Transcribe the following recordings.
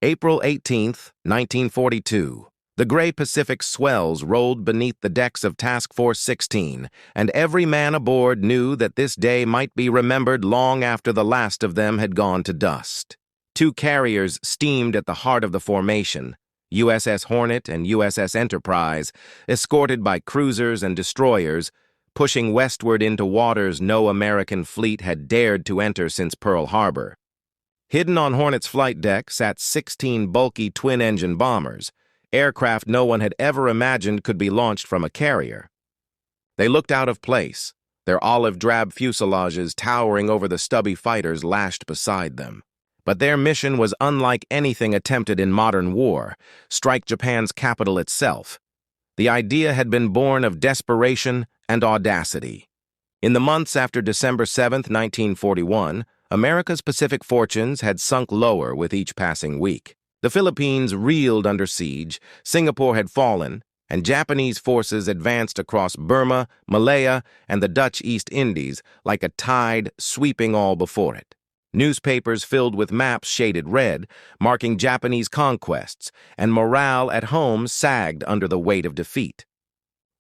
April 18th, 1942. The gray Pacific swells rolled beneath the decks of Task Force 16, and every man aboard knew that this day might be remembered long after the last of them had gone to dust. Two carriers steamed at the heart of the formation, USS Hornet and USS Enterprise, escorted by cruisers and destroyers, pushing westward into waters no American fleet had dared to enter since Pearl Harbor. Hidden on Hornet's flight deck sat 16 bulky twin-engine bombers, aircraft no one had ever imagined could be launched from a carrier. They looked out of place, their olive-drab fuselages towering over the stubby fighters lashed beside them. But their mission was unlike anything attempted in modern war, strike Japan's capital itself. The idea had been born of desperation and audacity. In the months after December 7, 1941, America's Pacific fortunes had sunk lower with each passing week. The Philippines reeled under siege, Singapore had fallen, and Japanese forces advanced across Burma, Malaya, and the Dutch East Indies like a tide sweeping all before it. Newspapers filled with maps shaded red, marking Japanese conquests, and morale at home sagged under the weight of defeat.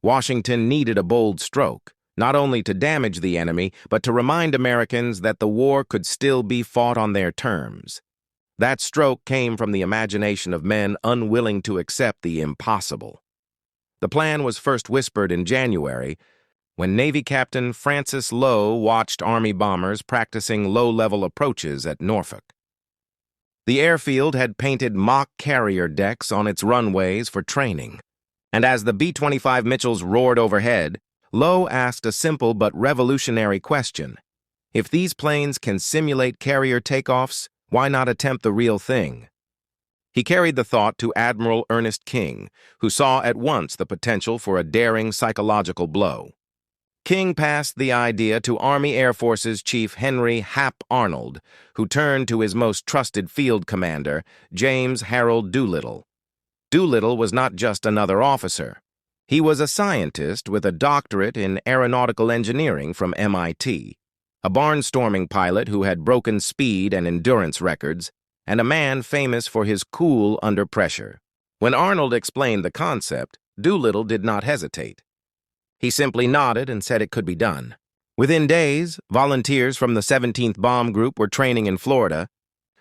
Washington needed a bold stroke, not only to damage the enemy, but to remind Americans that the war could still be fought on their terms. That stroke came from the imagination of men unwilling to accept the impossible. The plan was first whispered in January, when Navy Captain Francis Lowe watched Army bombers practicing low-level approaches at Norfolk. The airfield had painted mock carrier decks on its runways for training, and as the B-25 Mitchells roared overhead, Lowe asked a simple but revolutionary question. If these planes can simulate carrier takeoffs, why not attempt the real thing? He carried the thought to Admiral Ernest King, who saw at once the potential for a daring psychological blow. King passed the idea to Army Air Forces Chief Henry Hap Arnold, who turned to his most trusted field commander, James Harold Doolittle. Doolittle was not just another officer. He was a scientist with a doctorate in aeronautical engineering from MIT, a barnstorming pilot who had broken speed and endurance records, and a man famous for his cool under pressure. When Arnold explained the concept, Doolittle did not hesitate. He simply nodded and said it could be done. Within days, volunteers from the 17th Bomb Group were training in Florida,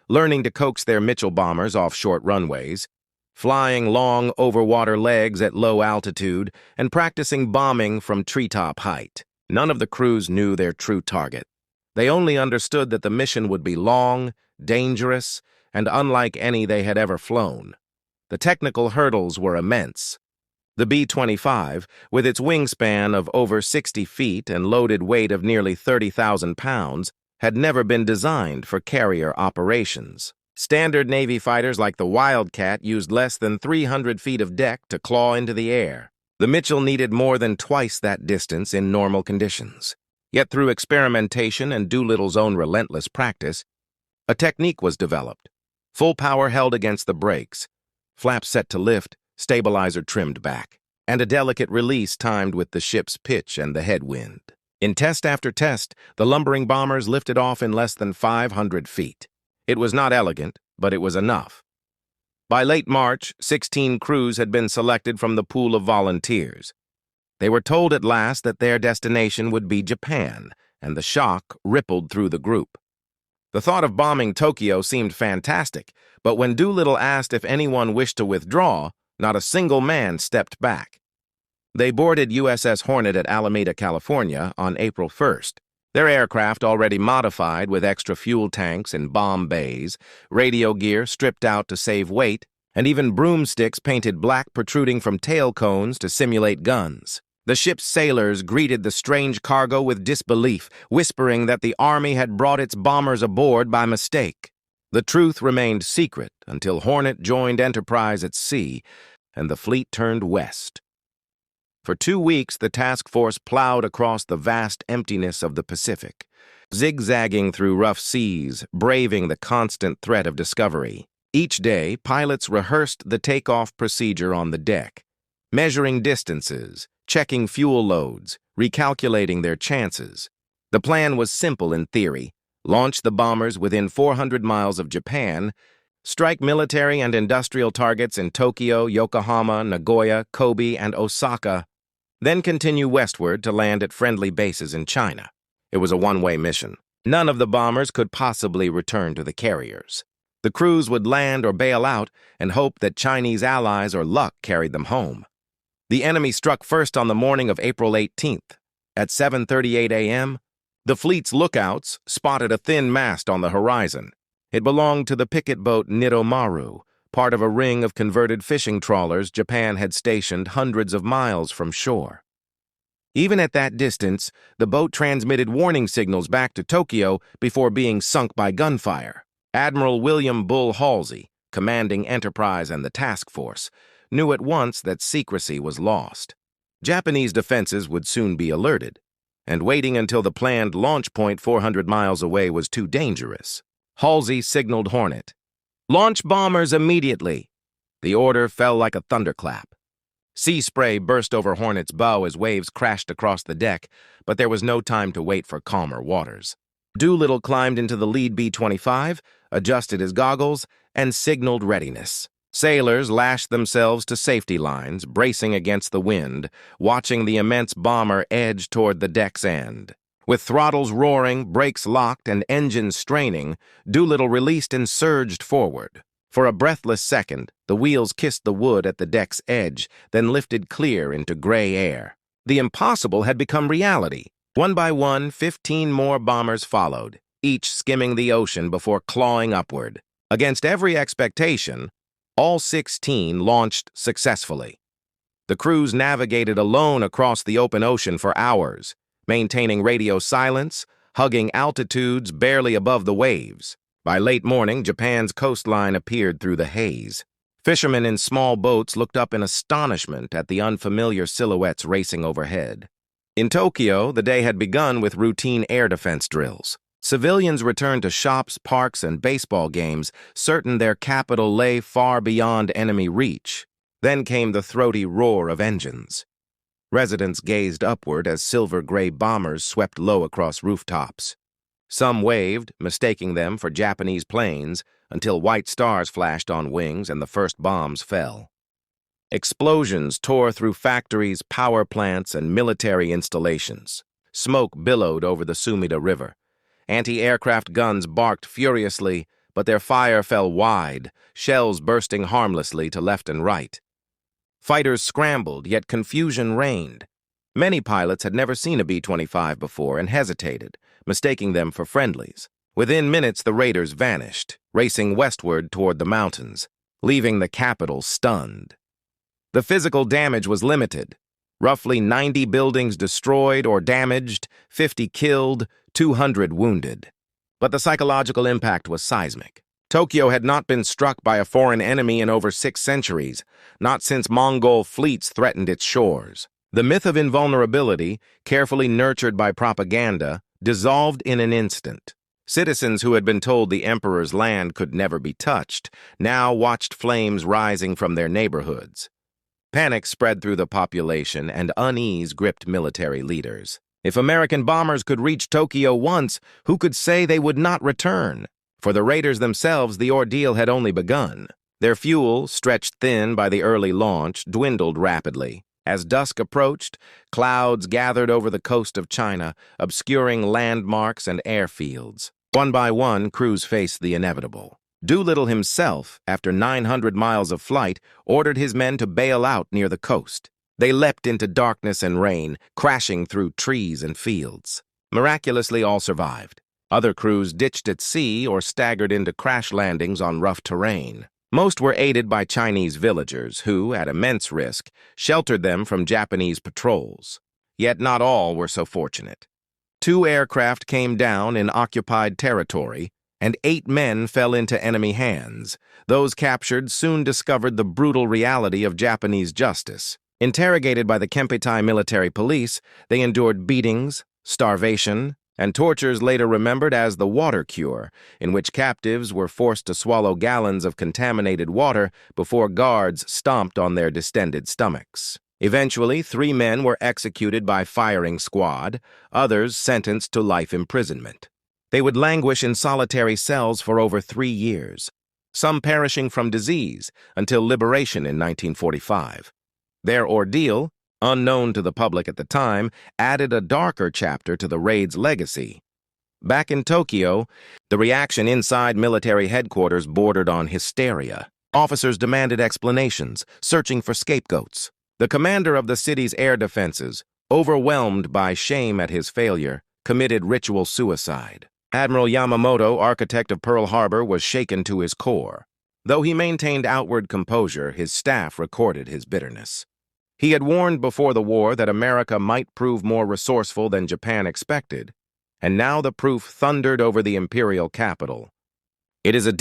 learning to coax their Mitchell bombers off short runways, flying long overwater legs at low altitude, and practicing bombing from treetop height. None of the crews knew their true target. They only understood that the mission would be long, dangerous, and unlike any they had ever flown. The technical hurdles were immense. The B-25, with its wingspan of over 60 feet and loaded weight of nearly 30,000 pounds, had never been designed for carrier operations. Standard Navy fighters like the Wildcat used less than 300 feet of deck to claw into the air. The Mitchell needed more than twice that distance in normal conditions. Yet through experimentation and Doolittle's own relentless practice, a technique was developed. Full power held against the brakes, flaps set to lift, stabilizer trimmed back, and a delicate release timed with the ship's pitch and the headwind. In test after test, the lumbering bombers lifted off in less than 500 feet. It was not elegant, but it was enough. By late March, 16 crews had been selected from the pool of volunteers. They were told at last that their destination would be Japan, and the shock rippled through the group. The thought of bombing Tokyo seemed fantastic, but when Doolittle asked if anyone wished to withdraw, not a single man stepped back. They boarded USS Hornet at Alameda, California on April 1st. Their aircraft already modified with extra fuel tanks and bomb bays, radio gear stripped out to save weight, and even broomsticks painted black protruding from tail cones to simulate guns. The ship's sailors greeted the strange cargo with disbelief, whispering that the Army had brought its bombers aboard by mistake. The truth remained secret until Hornet joined Enterprise at sea, and the fleet turned west. For 2 weeks, the task force plowed across the vast emptiness of the Pacific, zigzagging through rough seas, braving the constant threat of discovery. Each day, pilots rehearsed the takeoff procedure on the deck, measuring distances, checking fuel loads, recalculating their chances. The plan was simple in theory: launch the bombers within 400 miles of Japan, strike military and industrial targets in Tokyo, Yokohama, Nagoya, Kobe, and Osaka, then continue westward to land at friendly bases in China. It was a one-way mission. None of the bombers could possibly return to the carriers. The crews would land or bail out and hope that Chinese allies or luck carried them home. The enemy struck first on the morning of April 18th. At 7:38 a.m., the fleet's lookouts spotted a thin mast on the horizon. It belonged to the picket boat Nidomaru, part of a ring of converted fishing trawlers Japan had stationed hundreds of miles from shore. Even at that distance, the boat transmitted warning signals back to Tokyo before being sunk by gunfire. Admiral William Bull Halsey, commanding Enterprise and the task force, knew at once that secrecy was lost. Japanese defenses would soon be alerted, and waiting until the planned launch point 400 miles away was too dangerous. Halsey signaled Hornet, "Launch bombers immediately." The order fell like a thunderclap. Sea spray burst over Hornet's bow as waves crashed across the deck, but there was no time to wait for calmer waters. Doolittle climbed into the lead B-25, adjusted his goggles, and signaled readiness. Sailors lashed themselves to safety lines, bracing against the wind, watching the immense bomber edge toward the deck's end. With throttles roaring, brakes locked, and engines straining, Doolittle released and surged forward. For a breathless second, the wheels kissed the wood at the deck's edge, then lifted clear into gray air. The impossible had become reality. One by one, 15 more bombers followed, each skimming the ocean before clawing upward. Against every expectation, all 16 launched successfully. The crews navigated alone across the open ocean for hours, maintaining radio silence, hugging altitudes barely above the waves. By late morning, Japan's coastline appeared through the haze. Fishermen in small boats looked up in astonishment at the unfamiliar silhouettes racing overhead. In Tokyo, the day had begun with routine air defense drills. Civilians returned to shops, parks, and baseball games, certain their capital lay far beyond enemy reach. Then came the throaty roar of engines. Residents gazed upward as silver-gray bombers swept low across rooftops. Some waved, mistaking them for Japanese planes, until white stars flashed on wings and the first bombs fell. Explosions tore through factories, power plants, and military installations. Smoke billowed over the Sumida River. Anti-aircraft guns barked furiously, but their fire fell wide, shells bursting harmlessly to left and right. Fighters scrambled, yet confusion reigned. Many pilots had never seen a B-25 before and hesitated, mistaking them for friendlies. Within minutes, the raiders vanished, racing westward toward the mountains, leaving the capital stunned. The physical damage was limited. Roughly 90 buildings destroyed or damaged, 50 killed, 200 wounded. But the psychological impact was seismic. Tokyo had not been struck by a foreign enemy in over 6 centuries, not since Mongol fleets threatened its shores. The myth of invulnerability, carefully nurtured by propaganda, dissolved in an instant. Citizens who had been told the emperor's land could never be touched now watched flames rising from their neighborhoods. Panic spread through the population and unease gripped military leaders. If American bombers could reach Tokyo once, who could say they would not return? For the raiders themselves, the ordeal had only begun. Their fuel, stretched thin by the early launch, dwindled rapidly. As dusk approached, clouds gathered over the coast of China, obscuring landmarks and airfields. One by one, crews faced the inevitable. Doolittle himself, after 900 miles of flight, ordered his men to bail out near the coast. They leapt into darkness and rain, crashing through trees and fields. Miraculously, all survived. Other crews ditched at sea or staggered into crash landings on rough terrain. Most were aided by Chinese villagers who, at immense risk, sheltered them from Japanese patrols. Yet not all were so fortunate. 2 aircraft came down in occupied territory, and 8 men fell into enemy hands. Those captured soon discovered the brutal reality of Japanese justice. Interrogated by the Kempeitai military police, they endured beatings, starvation, and tortures later remembered as the water cure, in which captives were forced to swallow gallons of contaminated water before guards stomped on their distended stomachs. Eventually, 3 men were executed by firing squad, others sentenced to life imprisonment. They would languish in solitary cells for over 3 years. some perishing from disease until liberation in 1945. Their ordeal, unknown to the public at the time, added a darker chapter to the raid's legacy. Back in Tokyo, the reaction inside military headquarters bordered on hysteria. Officers demanded explanations, searching for scapegoats. The commander of the city's air defenses, overwhelmed by shame at his failure, committed ritual suicide. Admiral Yamamoto, architect of Pearl Harbor, was shaken to his core. Though he maintained outward composure, his staff recorded his bitterness. He had warned before the war that America might prove more resourceful than Japan expected, and now the proof thundered over the imperial capital. It is a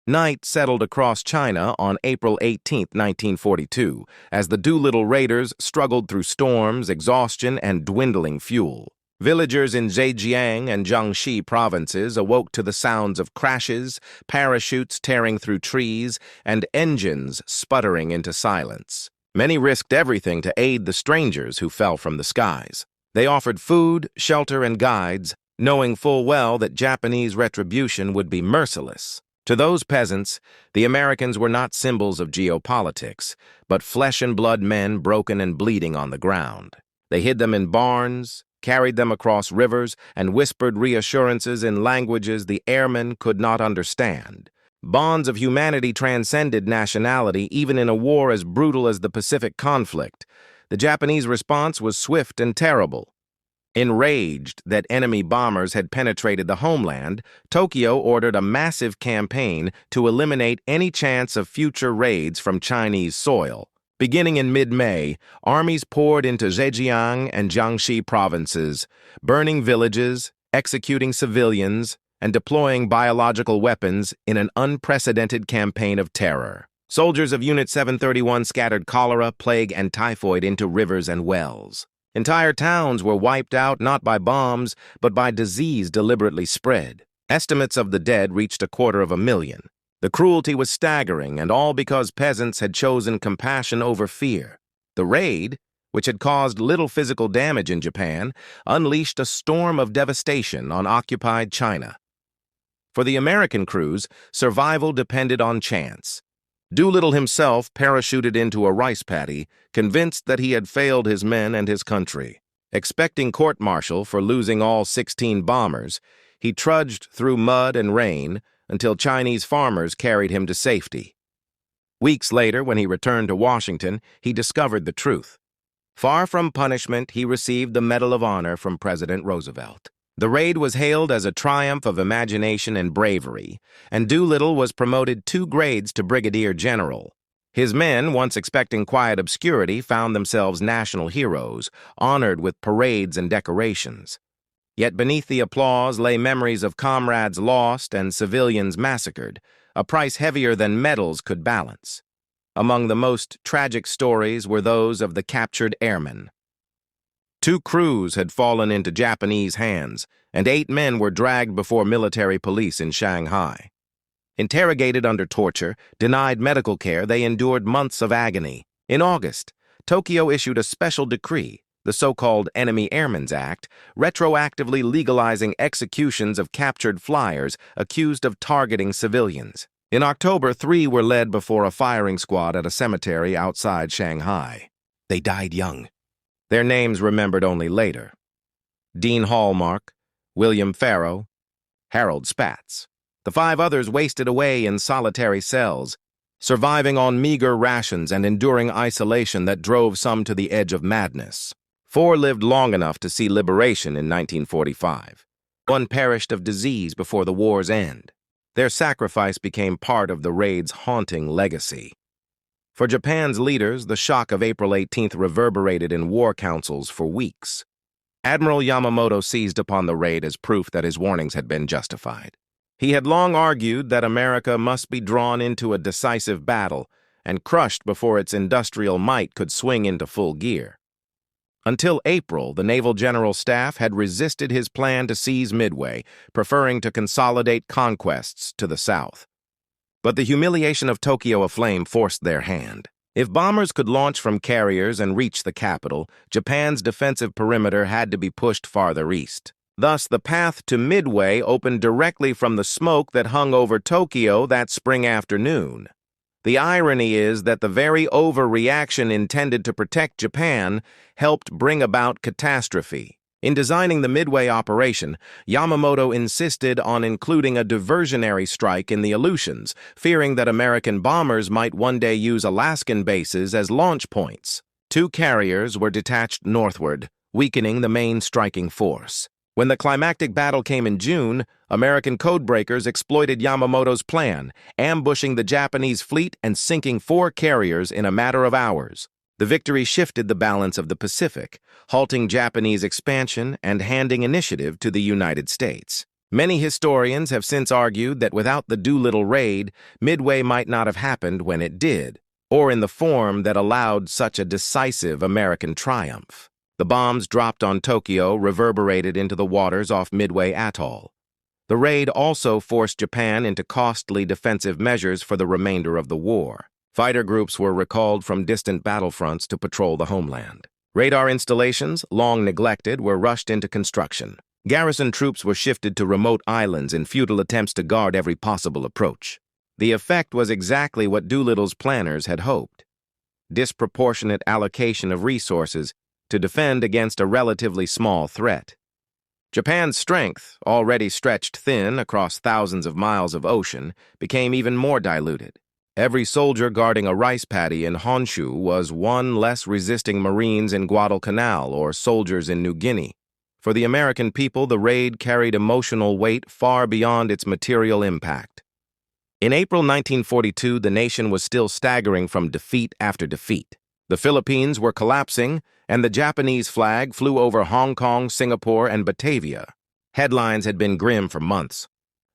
Night settled across China on April 18, 1942, as the Doolittle Raiders struggled through storms, exhaustion, and dwindling fuel. Villagers in Zhejiang and Jiangxi provinces awoke to the sounds of crashes, parachutes tearing through trees, and engines sputtering into silence. Many risked everything to aid the strangers who fell from the skies. They offered food, shelter, and guides, knowing full well that Japanese retribution would be merciless. To those peasants, the Americans were not symbols of geopolitics, but flesh-and-blood men broken and bleeding on the ground. They hid them in barns, carried them across rivers, and whispered reassurances in languages the airmen could not understand. Bonds of humanity transcended nationality, even in a war as brutal as the Pacific conflict. The Japanese response was swift and terrible. Enraged that enemy bombers had penetrated the homeland, Tokyo ordered a massive campaign to eliminate any chance of future raids from Chinese soil. Beginning in mid-May, armies poured into Zhejiang and Jiangxi provinces, burning villages, executing civilians, and deploying biological weapons in an unprecedented campaign of terror. Soldiers of Unit 731 scattered cholera, plague, and typhoid into rivers and wells. Entire towns were wiped out not by bombs, but by disease deliberately spread. Estimates of the dead reached 250,000. The cruelty was staggering, and all because peasants had chosen compassion over fear. The raid, which had caused little physical damage in Japan, unleashed a storm of devastation on occupied China. For the American crews, survival depended on chance. Doolittle himself parachuted into a rice paddy, convinced that he had failed his men and his country. Expecting court-martial for losing all 16 bombers, he trudged through mud and rain until Chinese farmers carried him to safety. Weeks later, when he returned to Washington, he discovered the truth. Far from punishment, he received the Medal of Honor from President Roosevelt. The raid was hailed as a triumph of imagination and bravery, and Doolittle was promoted 2 grades to brigadier general. His men, once expecting quiet obscurity, found themselves national heroes, honored with parades and decorations. Yet beneath the applause lay memories of comrades lost and civilians massacred, a price heavier than medals could balance. Among the most tragic stories were those of the captured airmen. 2 crews had fallen into Japanese hands, and 8 men were dragged before military police in Shanghai. Interrogated under torture, denied medical care, they endured months of agony. In August, Tokyo issued a special decree, the so-called Enemy Airmen's Act, retroactively legalizing executions of captured flyers accused of targeting civilians. In October, 3 were led before a firing squad at a cemetery outside Shanghai. They died young. Their names remembered only later: Dean Hallmark, William Farrow, Harold Spatz. The 5 others wasted away in solitary cells, surviving on meager rations and enduring isolation that drove some to the edge of madness. 4 lived long enough to see liberation in 1945. 1 perished of disease before the war's end. Their sacrifice became part of the raid's haunting legacy. For Japan's leaders, the shock of April 18th reverberated in war councils for weeks. Admiral Yamamoto seized upon the raid as proof that his warnings had been justified. He had long argued that America must be drawn into a decisive battle and crushed before its industrial might could swing into full gear. Until April, the Naval General Staff had resisted his plan to seize Midway, preferring to consolidate conquests to the south. But the humiliation of Tokyo aflame forced their hand. If bombers could launch from carriers and reach the capital, Japan's defensive perimeter had to be pushed farther east. Thus, the path to Midway opened directly from the smoke that hung over Tokyo that spring afternoon. The irony is that the very overreaction intended to protect Japan helped bring about catastrophe. In designing the Midway operation, Yamamoto insisted on including a diversionary strike in the Aleutians, fearing that American bombers might one day use Alaskan bases as launch points. 2 carriers were detached northward, weakening the main striking force. When the climactic battle came in June, American codebreakers exploited Yamamoto's plan, ambushing the Japanese fleet and sinking 4 carriers in a matter of hours. The victory shifted the balance of the Pacific, halting Japanese expansion and handing initiative to the United States. Many historians have since argued that without the Doolittle Raid, Midway might not have happened when it did, or in the form that allowed such a decisive American triumph. The bombs dropped on Tokyo reverberated into the waters off Midway Atoll. The raid also forced Japan into costly defensive measures for the remainder of the war. Fighter groups were recalled from distant battlefronts to patrol the homeland. Radar installations, long neglected, were rushed into construction. Garrison troops were shifted to remote islands in futile attempts to guard every possible approach. The effect was exactly what Doolittle's planners had hoped: disproportionate allocation of resources to defend against a relatively small threat. Japan's strength, already stretched thin across thousands of miles of ocean, became even more diluted. Every soldier guarding a rice paddy in Honshu was one less resisting Marines in Guadalcanal or soldiers in New Guinea. For the American people, the raid carried emotional weight far beyond its material impact. In April 1942, the nation was still staggering from defeat after defeat. The Philippines were collapsing, and the Japanese flag flew over Hong Kong, Singapore, and Batavia. Headlines had been grim for months.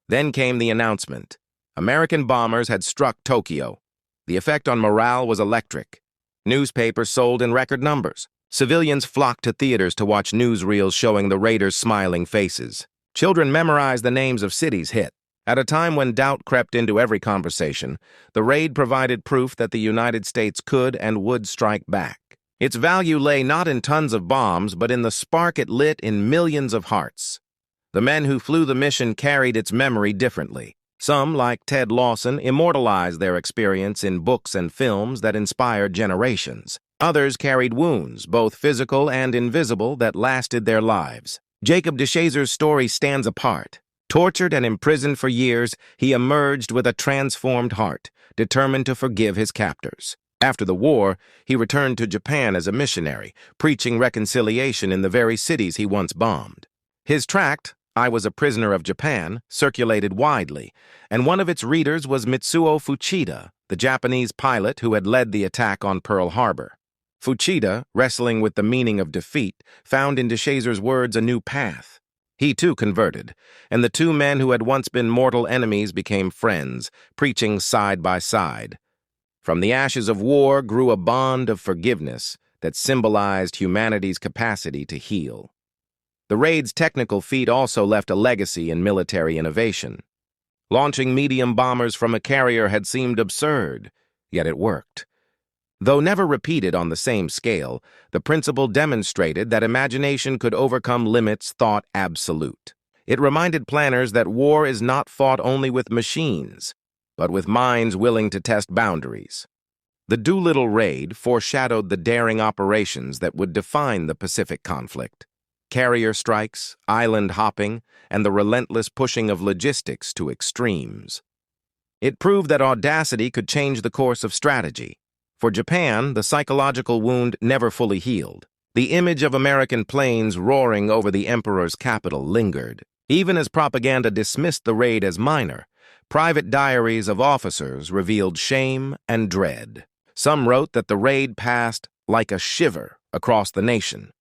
Then came the announcement. American bombers had struck Tokyo. The effect on morale was electric. Newspapers sold in record numbers. Civilians flocked to theaters to watch newsreels showing the raiders' smiling faces. Children memorized the names of cities hit. At a time when doubt crept into every conversation, the raid provided proof that the United States could and would strike back. Its value lay not in tons of bombs, but in the spark it lit in millions of hearts. The men who flew the mission carried its memory differently. Some, like Ted Lawson, immortalized their experience in books and films that inspired generations. Others carried wounds, both physical and invisible, that lasted their lives. Jacob DeShazer's story stands apart. Tortured and imprisoned for years, he emerged with a transformed heart, determined to forgive his captors. After the war, he returned to Japan as a missionary, preaching reconciliation in the very cities he once bombed. His tract, I Was a Prisoner of Japan, circulated widely, and one of its readers was Mitsuo Fuchida, the Japanese pilot who had led the attack on Pearl Harbor. Fuchida, wrestling with the meaning of defeat, found in DeShazer's words a new path. He too converted, and the 2 men who had once been mortal enemies became friends, preaching side by side. From the ashes of war grew a bond of forgiveness that symbolized humanity's capacity to heal. The raid's technical feat also left a legacy in military innovation. Launching medium bombers from a carrier had seemed absurd, yet it worked. Though never repeated on the same scale, the principle demonstrated that imagination could overcome limits thought absolute. It reminded planners that war is not fought only with machines, but with minds willing to test boundaries. The Doolittle Raid foreshadowed the daring operations that would define the Pacific conflict. Carrier strikes, island hopping, and the relentless pushing of logistics to extremes. It proved that audacity could change the course of strategy. For Japan, the psychological wound never fully healed. The image of American planes roaring over the emperor's capital lingered. Even as propaganda dismissed the raid as minor, private diaries of officers revealed shame and dread. Some wrote that the raid passed like a shiver across the nation.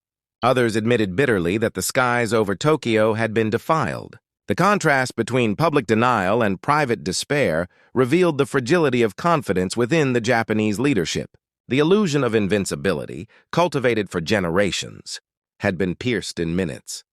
Others admitted bitterly that the skies over Tokyo had been defiled. The contrast between public denial and private despair revealed the fragility of confidence within the Japanese leadership. The illusion of invincibility, cultivated for generations, had been pierced in minutes.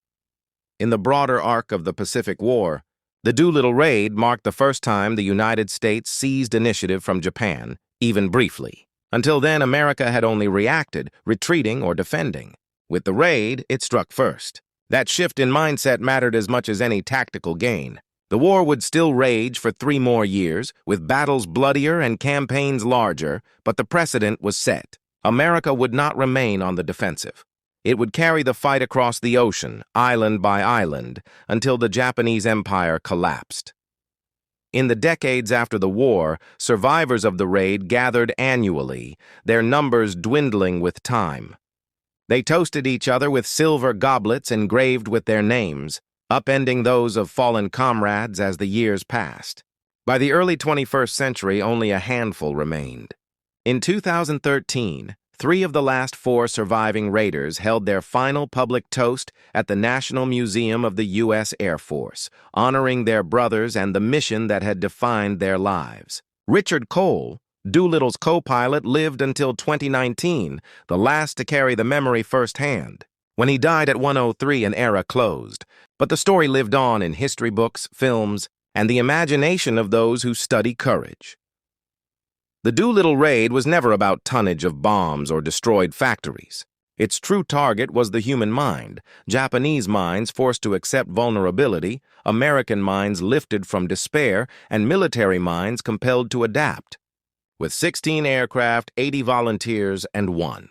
In the broader arc of the Pacific War, the Doolittle Raid marked the first time the United States seized initiative from Japan, even briefly. Until then, America had only reacted, retreating or defending. With the raid, it struck first. That shift in mindset mattered as much as any tactical gain. The war would still rage for 3 more years, with battles bloodier and campaigns larger, but the precedent was set. America would not remain on the defensive. It would carry the fight across the ocean, island by island, until the Japanese Empire collapsed. In the decades after the war, survivors of the raid gathered annually, their numbers dwindling with time. They toasted each other with silver goblets engraved with their names, upending those of fallen comrades as the years passed. By the early 21st century, only a handful remained. In 2013, 3 of the last 4 surviving raiders held their final public toast at the National Museum of the U.S. Air Force, honoring their brothers and the mission that had defined their lives. Richard Cole, Doolittle's co-pilot, lived until 2019, the last to carry the memory firsthand. When he died at 103, an era closed, but the story lived on in history books, films, and the imagination of those who study courage. The Doolittle Raid was never about tonnage of bombs or destroyed factories. Its true target was the human mind, Japanese minds forced to accept vulnerability, American minds lifted from despair, and military minds compelled to adapt. With 16 aircraft, 80 volunteers, and 1